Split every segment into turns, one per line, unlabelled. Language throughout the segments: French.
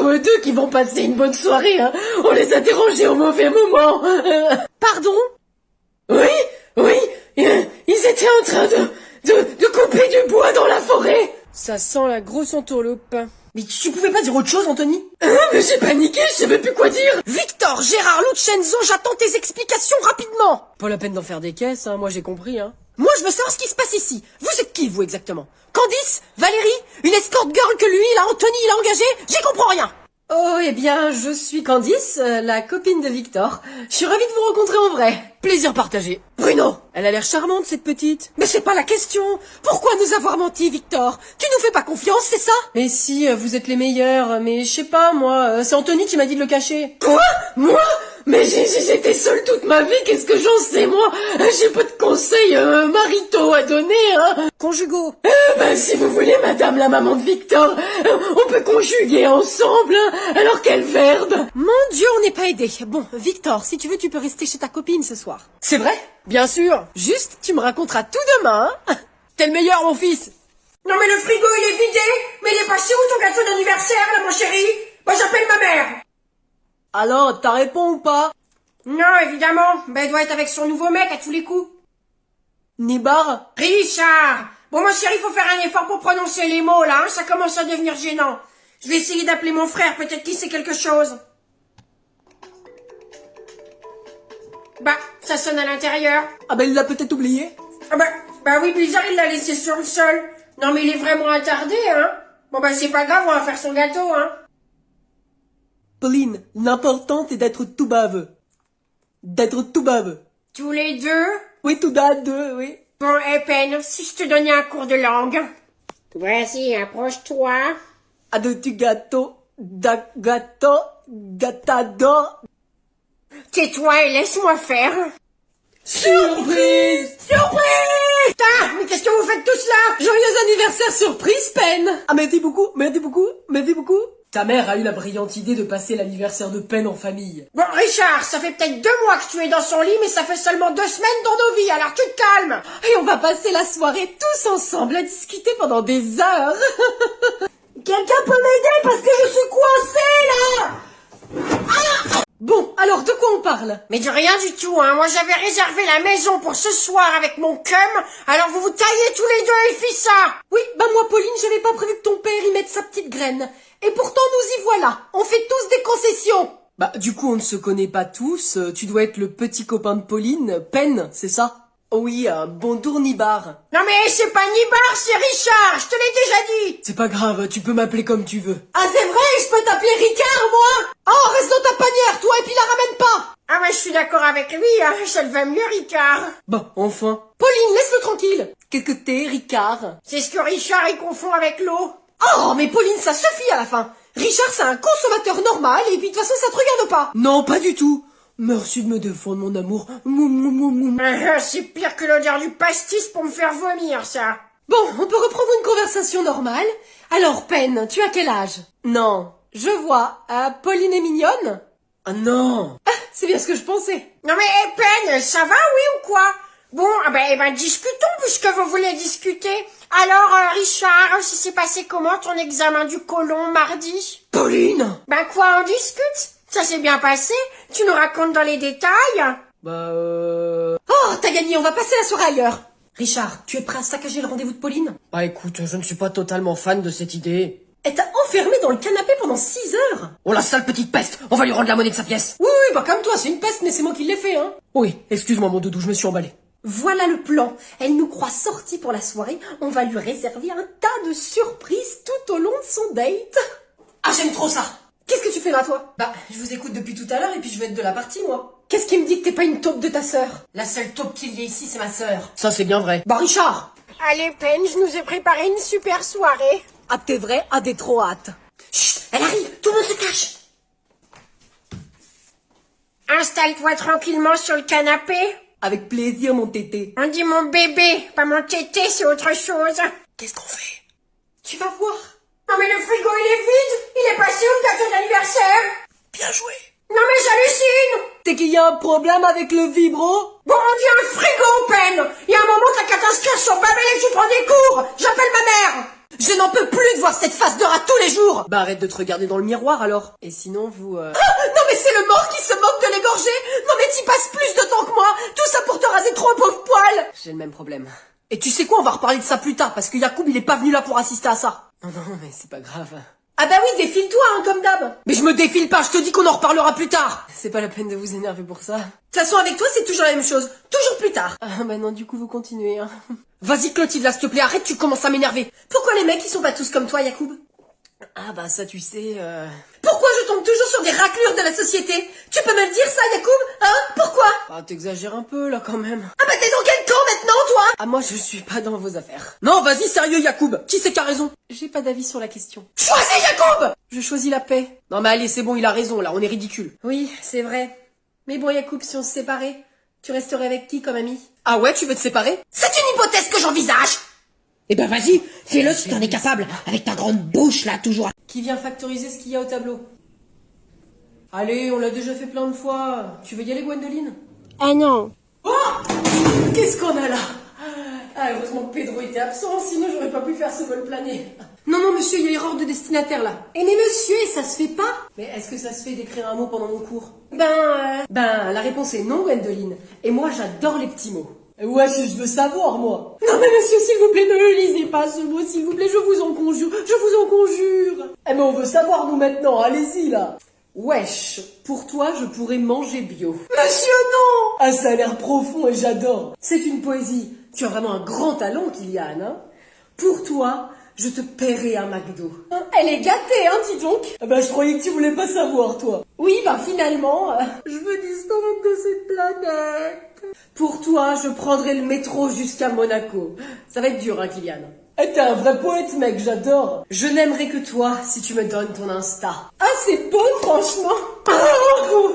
plutôt eux deux qui vont passer une bonne soirée, hein. On les a dérangés au mauvais moment.
Pardon?
Oui, ils étaient en train de couper du bois dans la forêt.
Ça sent la grosse entourloupe.
Mais tu pouvais pas dire autre chose, Anthony?
Mais j'ai paniqué, je savais plus quoi dire.
Victor, Gérard, Lucenzo, j'attends tes explications rapidement. Pas la peine d'en faire des caisses, hein, moi j'ai compris, hein. Moi je veux savoir ce qui se passe ici. Vous êtes qui, vous, exactement? Candice? Valérie? Une escort girl que lui, là, Anthony, il a engagé? J'y comprends rien.
Oh, eh bien, je suis Candice, la copine de Victor. Je suis ravie de vous rencontrer en vrai.
Plaisir partagé.
Bruno,
Elle a l'air charmante, cette petite. Mais c'est pas la question. Pourquoi nous avoir menti, Victor? Tu nous fais pas confiance, c'est ça?
mais si, vous êtes les meilleurs, mais je sais pas, moi, c'est Anthony qui m'a dit de le cacher.
Quoi?
Moi? Mais j'étais seule toute ma vie, qu'est-ce que j'en sais, moi? J'ai pas de conseils maritaux à donner, hein.
Conjugaux.
Ben, si vous voulez, madame la maman de Victor, on peut conjuguer ensemble, hein. Alors quel verbe?
Mon Dieu, on n'est pas aidé. Bon, Victor, si tu veux, tu peux rester chez ta copine ce soir.
C'est vrai?
Bien sûr. Juste, tu me raconteras tout demain, hein. T'es le meilleur, mon fils.
Non mais le frigo il est vidé. Mais il est passé où ton gâteau d'anniversaire là mon chéri? Moi j'appelle ma mère.
Alors, t'as réponds ou pas?
Non évidemment. Ben elle doit être avec son nouveau mec à tous les coups.
Nibar?
Richard. Bon mon chéri, faut faire un effort pour prononcer les mots là, hein. Ça commence à devenir gênant. Je vais essayer d'appeler mon frère, peut-être qu'il sait quelque chose. Bah, ça sonne à l'intérieur.
Ah ben, il l'a peut-être oublié.
Ah bah oui, bizarre, il l'a laissé sur le sol. Non mais il est vraiment attardé, hein. Bon bah c'est pas grave, on va faire son gâteau, hein.
Pauline, l'important est d'être tout bave. D'être tout bave.
Tous les deux.
Oui, tout bave, oui.
Bon, peine, si je te donnais un cours de langue. Vas-y, approche-toi.
Ah, de tu gâteau, da gâteau, gâtado.
Tais-toi et laisse-moi faire.
Surprise!
Surprise! Putain, mais qu'est-ce que vous faites tous là?
Joyeux anniversaire surprise, Pen! Ah, merci beaucoup, merci beaucoup, merci beaucoup. Ta mère a eu la brillante idée de passer l'anniversaire de Pen en famille.
Bon, Richard, ça fait peut-être 2 mois que tu es dans son lit, mais ça fait seulement 2 semaines dans nos vies, alors tu te calmes.
Et on va passer la soirée tous ensemble à discuter pendant des heures.
Quelqu'un peut m'aider parce que je suis coincée, là?
Bon, alors de quoi on parle?
Mais de rien du tout, hein. Moi, j'avais réservé la maison pour ce soir avec mon cum, alors vous vous taillez tous les deux et faites ça.
Oui, bah moi, Pauline, j'avais pas prévu que ton père y mette sa petite graine. Et pourtant, nous y voilà. On fait tous des concessions. Bah, du coup, on ne se connaît pas tous. Tu dois être le petit copain de Pauline, Pen, c'est ça? Oui, bon Nibar.
Non mais c'est pas Nibar, c'est Richard, je te l'ai déjà dit.
C'est pas grave, tu peux m'appeler comme tu veux.
Ah c'est vrai, je peux t'appeler Ricard, moi?
Oh, reste dans ta panière, toi, et puis la ramène pas.
Ah ouais, je suis d'accord avec lui, hein, ça le va mieux, Ricard.
Bon, enfin. Pauline, laisse-le tranquille. Qu'est-ce que t'es, Ricard?
C'est ce que Richard il confond avec l'eau.
Oh, mais Pauline, ça suffit à la fin. Richard, c'est un consommateur normal, et puis de toute façon, ça te regarde pas. Non, pas du tout. Merci de me défendre, mon amour.
C'est pire que l'odeur du pastis pour me faire vomir, ça.
Bon, on peut reprendre une conversation normale. Alors, Pen, tu as quel âge? Non, je vois. Pauline est mignonne? Ah non. Ah, c'est bien ce que je pensais.
Non mais, Pen, ça va, oui ou quoi? Bon, discutons puisque vous voulez discuter. Alors, Richard, ça s'est passé comment ton examen du côlon mardi?
Pauline!
Ben quoi, on discute? Ça s'est bien passé? Tu nous racontes dans les détails?
Oh, t'as gagné, on va passer la soirée ailleurs. Richard, tu es prêt à saccager le rendez-vous de Pauline? Bah écoute, je ne suis pas totalement fan de cette idée. Elle t'a enfermé dans le canapé pendant 6 heures. Oh la sale petite peste, on va lui rendre la monnaie de sa pièce. Oui, bah comme toi, c'est une peste, mais c'est moi qui l'ai fait, hein. Oui, excuse-moi mon doudou, je me suis emballé. Voilà le plan. Elle nous croit sortis pour la soirée. On va lui réserver un tas de surprises tout au long de son date. Ah, j'aime trop ça. Qu'est-ce que tu fais là, toi? Bah, je vous écoute depuis tout à l'heure et puis je vais être de la partie, moi. Qu'est-ce qui me dit que t'es pas une taupe de ta sœur? La seule taupe qu'il y ait ici, c'est ma sœur. Ça, c'est bien vrai. Bah, Richard!
Allez, Pen, je nous ai préparé une super soirée.
Ah, t'es vrai? Ah, des trop hâte.
Chut, elle arrive, tout le monde se cache. Installe-toi tranquillement sur le canapé.
Avec plaisir, mon tété.
On dit mon bébé, pas mon tété, c'est autre chose.
Qu'est-ce qu'on fait? Tu vas voir.
Non mais le frigo il est vide. Il est passé où le gâteau d'anniversaire?
Bien joué.
Non mais j'hallucine.
C'est qu'il y a un problème avec le vibro?
Bon, on dit un frigo, Pen. Il y a un moment t'as qu'à t'inscrire sur Babel et tu prends des cours. J'appelle ma mère.
Je n'en peux plus de voir cette face de rat tous les jours. Bah arrête de te regarder dans le miroir alors. Et sinon vous...
Non mais c'est le mort qui se moque de l'égorger. Non mais t'y passes plus de temps que moi. Tout ça pour te raser trois pauvres poils.
J'ai le même problème.
Et tu sais quoi, on va reparler de ça plus tard, parce que Yacoub il est pas venu là pour assister à ça.
Non, mais c'est pas grave.
Ah bah oui, défile-toi, hein, comme d'hab. Mais je me défile pas, je te dis qu'on en reparlera plus tard.
C'est pas la peine de vous énerver pour ça.
De toute façon, avec toi, c'est toujours la même chose. Toujours plus tard.
Ah bah non, du coup vous continuez, hein.
Vas-y Clotilde, là, s'il te plaît, arrête, tu commences à m'énerver. Pourquoi les mecs, ils sont pas tous comme toi, Yacoub?
Ah bah ça tu sais...
Pourquoi je tombe toujours sur des raclures de la société? Tu peux me le dire ça, Yacoub? Hein? Pourquoi?
Ah t'exagères un peu là quand même.
Ah bah t'es dans quel camp maintenant, toi?
Ah moi je suis pas dans vos affaires.
Non, vas-y, sérieux, Yacoub. Qui c'est qui a raison?
J'ai pas d'avis sur la question.
Choisis, Yacoub!
Je choisis la paix.
Non mais allez, c'est bon, il a raison, là, on est ridicule.
Oui, c'est vrai. Mais bon Yacoub, si on se séparait, tu resterais avec qui comme ami?
Ah ouais, tu veux te séparer? C'est une hypothèse que j'envisage.
Eh ben vas-y, fais-le si t'en es capable, avec ta grande bouche là, toujours.
Qui vient factoriser ce qu'il y a au tableau? Allez, on l'a déjà fait plein de fois. Tu veux y aller, Gwendoline?
Ah non.
Oh! Qu'est-ce qu'on a là? Ah, heureusement que Pedro était absent, sinon j'aurais pas pu faire ce vol plané.
Non, non, monsieur, il y a erreur de destinataire, là.
Eh mais monsieur, et ça se fait pas? Mais est-ce que ça se fait d'écrire un mot pendant mon cours? Ben, la réponse est non, Gwendoline. Et moi, j'adore les petits mots. Ouais, je veux savoir, moi.
Non mais monsieur, s'il vous plaît, ne lisez pas ce mot, s'il vous plaît, je vous en conjure, je vous en conjure.
Eh mais on veut savoir, nous, maintenant, allez-y, là. Wesh, pour toi, je pourrais manger bio.
Monsieur, non!
Ah, ça a l'air profond et j'adore. C'est une poésie. Tu as vraiment un grand talent, Kylian, hein. Pour toi, je te paierai un McDo.
Hein, elle est gâtée, hein, dis donc.
Ah bah, je croyais que tu voulais pas savoir, toi.
Oui, bah finalement, je veux disparaître de cette planète.
Pour toi, je prendrai le métro jusqu'à Monaco. Ça va être dur, hein, Kylian.
Eh, t'es un vrai poète, mec, j'adore.
Je n'aimerais que toi si tu me donnes ton Insta.
Ah, c'est beau, franchement.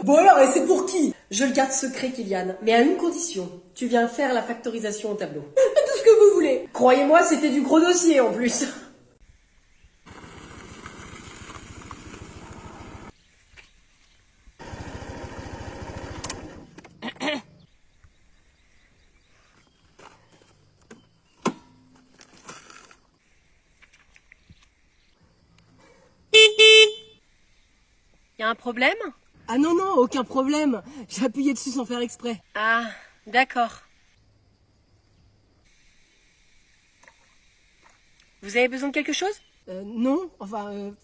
Bon alors, et c'est pour qui? Je le garde secret, Kylian, mais à une condition. Tu viens faire la factorisation au tableau.
Tout ce que vous voulez.
Croyez-moi, c'était du gros dossier en plus.
Y a un problème?
Ah non, non, aucun problème. J'ai appuyé dessus sans faire exprès.
Ah, d'accord. Vous avez besoin de quelque chose?
Non,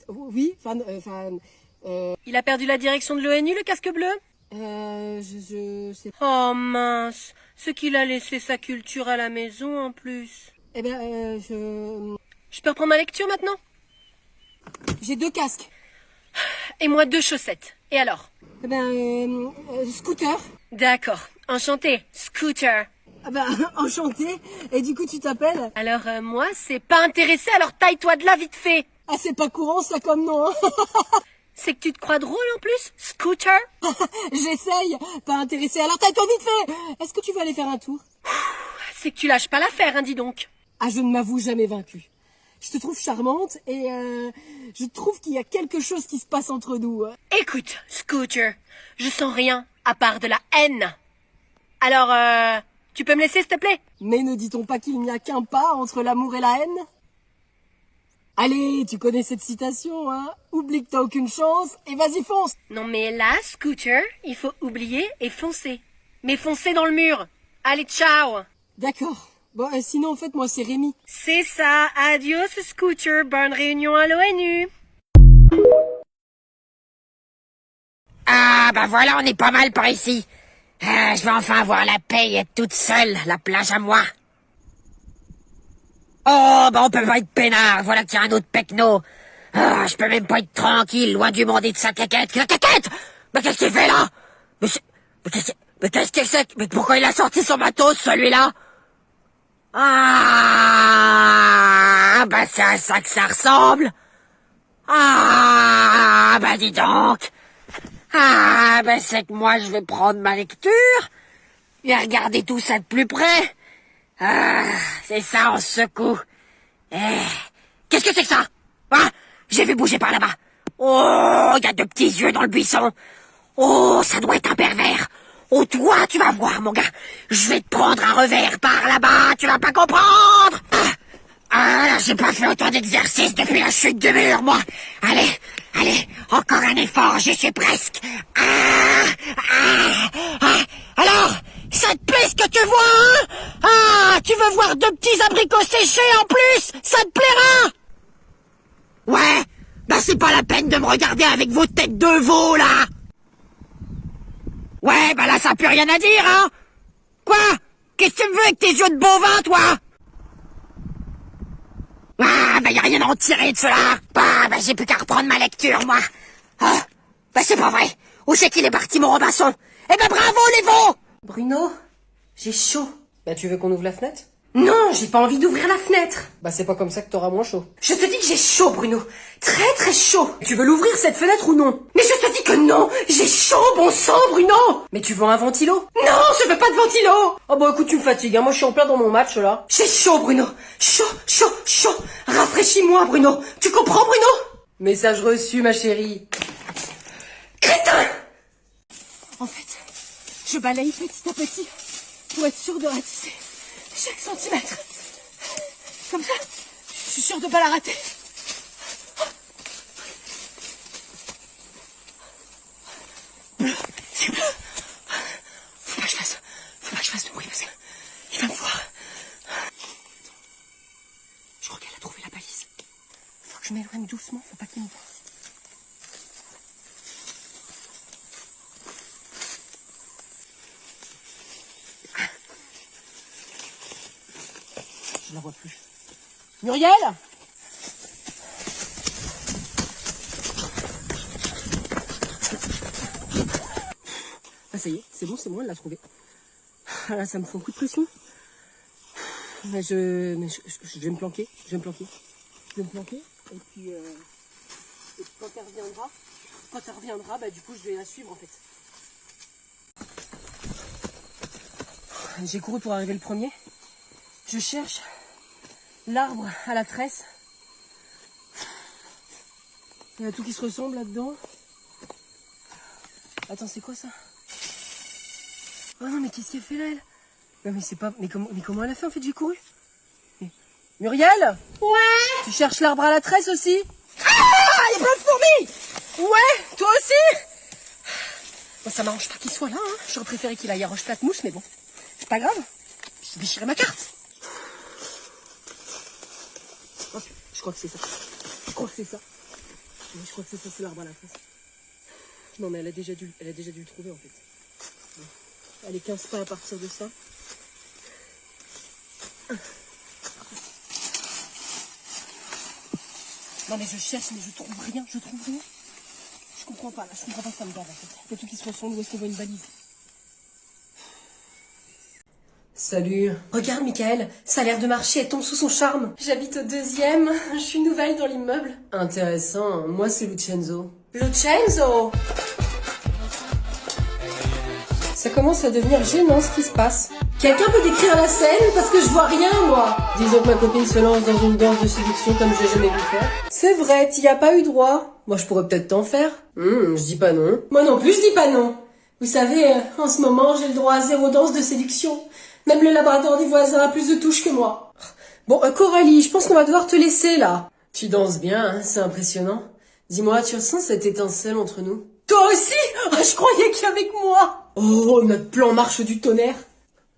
oui,
Il a perdu la direction de l'ONU, le casque bleu?
je sais.
Oh mince, ce qu'il a laissé sa culture à la maison en plus.
Eh ben,
Je peux reprendre ma lecture maintenant?
j'ai 2 casques.
Et moi 2 chaussettes. Et alors?
Eh ben, scooter.
D'accord, enchanté, Scooter.
Ah ben, enchanté. Et du coup, tu t'appelles?
Alors moi, c'est pas intéressé, alors taille-toi de là vite fait.
Ah, c'est pas courant ça comme nom, hein.
C'est que tu te crois drôle en plus, Scooter?
J'essaye. Pas intéressé. Alors taille-toi vite fait. Est-ce que tu veux aller faire un tour?
C'est que tu lâches pas l'affaire, hein, dis donc.
Ah, je ne m'avoue jamais vaincue. Je te trouve charmante et je trouve qu'il y a quelque chose qui se passe entre nous.
Écoute, Scooter, je sens rien à part de la haine. Alors, tu peux me laisser, s'il te plaît?
Mais ne dit-on pas qu'il n'y a qu'un pas entre l'amour et la haine? Allez, tu connais cette citation, hein? Oublie que t'as aucune chance et vas-y fonce.
Non mais là, Scooter, il faut oublier et foncer. Mais foncer dans le mur. Allez, ciao.
D'accord. Bon, sinon en fait moi c'est Rémi.
C'est ça, adios Scooter, bonne réunion à l'ONU.
Ah bah voilà, on est pas mal par ici. Ah, je vais enfin avoir la paix et être toute seule, la plage à moi. Oh bah on peut pas être peinard, voilà qu'il y a un autre pecno. Ah, je peux même pas être tranquille, loin du monde et de sa caquette. La caquette! Mais qu'est-ce qu'il fait là? Mais qu'est-ce que c'est? Mais pourquoi il a sorti son matos, celui-là? Ah, bah c'est à ça que ça ressemble. Ah, bah dis donc. Ah, bah c'est que moi je vais prendre ma lecture et regarder tout ça de plus près. Ah, c'est ça, on se secoue. Qu'est-ce que c'est que ça? Ah, j'ai vu bouger par là-bas. Oh, il y a 2 petits yeux dans le buisson. Oh, ça doit être un pervers. Oh, toi, tu vas voir, mon gars. Je vais te prendre un revers par là-bas, tu vas pas comprendre. Ah, là, j'ai pas fait autant d'exercices depuis la chute du mur, moi. Allez, encore un effort, j'y suis presque. Alors, ça te plaît ce que tu vois, hein? Ah, tu veux voir deux petits abricots séchés en plus? Ça te plaira? Ouais, bah c'est pas la peine de me regarder avec vos têtes de veau, là. Ouais, bah là, ça a plus rien à dire, hein? Quoi? Qu'est-ce que tu me veux avec tes yeux de bovin, toi? Ah, bah y a rien à en tirer de cela. Bah j'ai plus qu'à reprendre ma lecture, moi. Ah, bah c'est pas vrai. Où c'est qu'il est parti, mon Robinson? Eh ben bravo, les veaux!
Bruno, j'ai chaud. Bah tu veux qu'on ouvre la fenêtre?
Non, j'ai pas envie d'ouvrir la fenêtre.
Bah c'est pas comme ça que t'auras moins chaud.
Je te dis que j'ai chaud, Bruno. Très très chaud.
Tu veux l'ouvrir cette fenêtre ou non?
Mais je te dis que non. J'ai chaud, bon sang, Bruno.
Mais tu veux un ventilo?
Non, je veux pas de ventilo.
Oh bah écoute, tu me fatigues, hein. Moi je suis en plein dans mon match là.
J'ai chaud, Bruno. Chaud. Rafraîchis-moi, Bruno. Tu comprends, Bruno?
Message reçu, ma chérie.
Crétin! En fait, je balaye petit à petit pour être sûre de ratisser chaque centimètre. Comme ça, je suis sûre de pas la rater. Bleu, c'est bleu. Faut pas que je fasse de bruit parce qu'il va me voir. Je crois qu'elle a trouvé la balise. Faut que je m'éloigne doucement, faut pas qu'il me voie.
Je la vois plus.
Muriel?
Ah ça y est, c'est bon, elle l'a trouvé. Ah là, ça me fait un coup de pression. Mais je vais me planquer. Je vais me planquer. Et puis quand elle reviendra, bah du coup je vais la suivre en fait. J'ai couru pour arriver le premier. Je cherche l'arbre à la tresse. Il y a tout qui se ressemble là-dedans. Attends, c'est quoi ça? Oh non, mais qu'est-ce qu'elle fait là, elle? Non, mais c'est pas... Mais comment elle a fait, en fait? J'ai couru. Muriel?
Ouais.
Tu cherches l'arbre à la tresse aussi?
Ah, il y a plein de fourmis!
Ouais, toi aussi?
Bon, ça m'arrange pas qu'il soit là, hein. J'aurais préféré qu'il aille à Roche-Plate-Mousse, mais bon, c'est pas grave. J'ai déchiré ma carte.
Oh, je crois que c'est ça. Je crois que c'est ça. Ouais, je crois que c'est ça, c'est l'arbre à la tresse. Non, mais elle a déjà dû le trouver, en fait. Bon. Elle est 15 pas à partir de ça.
Non, mais je cherche, mais je trouve rien. Je comprends pas, là. Je comprends pas que ça me garde, en fait.
Il y a tout qui se ressemble, où est-ce qu'on voit une balise? Salut.
Regarde, Michael, ça a l'air de marcher, elle tombe sous son charme. J'habite au 2e, je suis nouvelle dans l'immeuble.
Intéressant. Moi, c'est Lucenzo.
Lucenzo!
Ça commence à devenir gênant, ce qui se passe.
Quelqu'un peut décrire la scène parce que je vois rien, moi.
Disons que ma copine se lance dans une danse de séduction comme j'ai jamais vu faire. C'est vrai, t'y as pas eu droit. Moi, je pourrais peut-être t'en faire. Je dis pas non.
Moi non plus, je dis pas non. Vous savez, en ce moment, j'ai le droit à 0 danse de séduction. Même le labrador des voisins a plus de touches que moi.
Bon, Coralie, je pense qu'on va devoir te laisser, là. Tu danses bien, hein, c'est impressionnant. Dis-moi, tu ressens cette étincelle entre nous?
Toi aussi? Oh, je croyais qu'avec moi.
Oh, notre plan marche du tonnerre.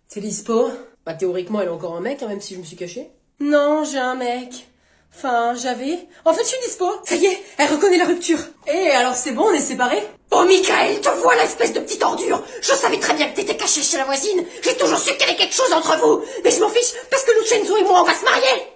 T'es dispo? Bah, théoriquement, elle est encore un mec, hein, même si je me suis cachée.
Non, j'ai un mec. Enfin, j'avais... En fait, je suis dispo. Ça y est, elle reconnaît la rupture.
Eh, alors c'est bon, on est séparés?
Oh, Michael, te voilà, espèce de petite ordure. Je savais très bien que t'étais caché chez la voisine. J'ai toujours su qu'il y avait quelque chose entre vous. Mais je m'en fiche, parce que Lucenzo et moi, on va se marier.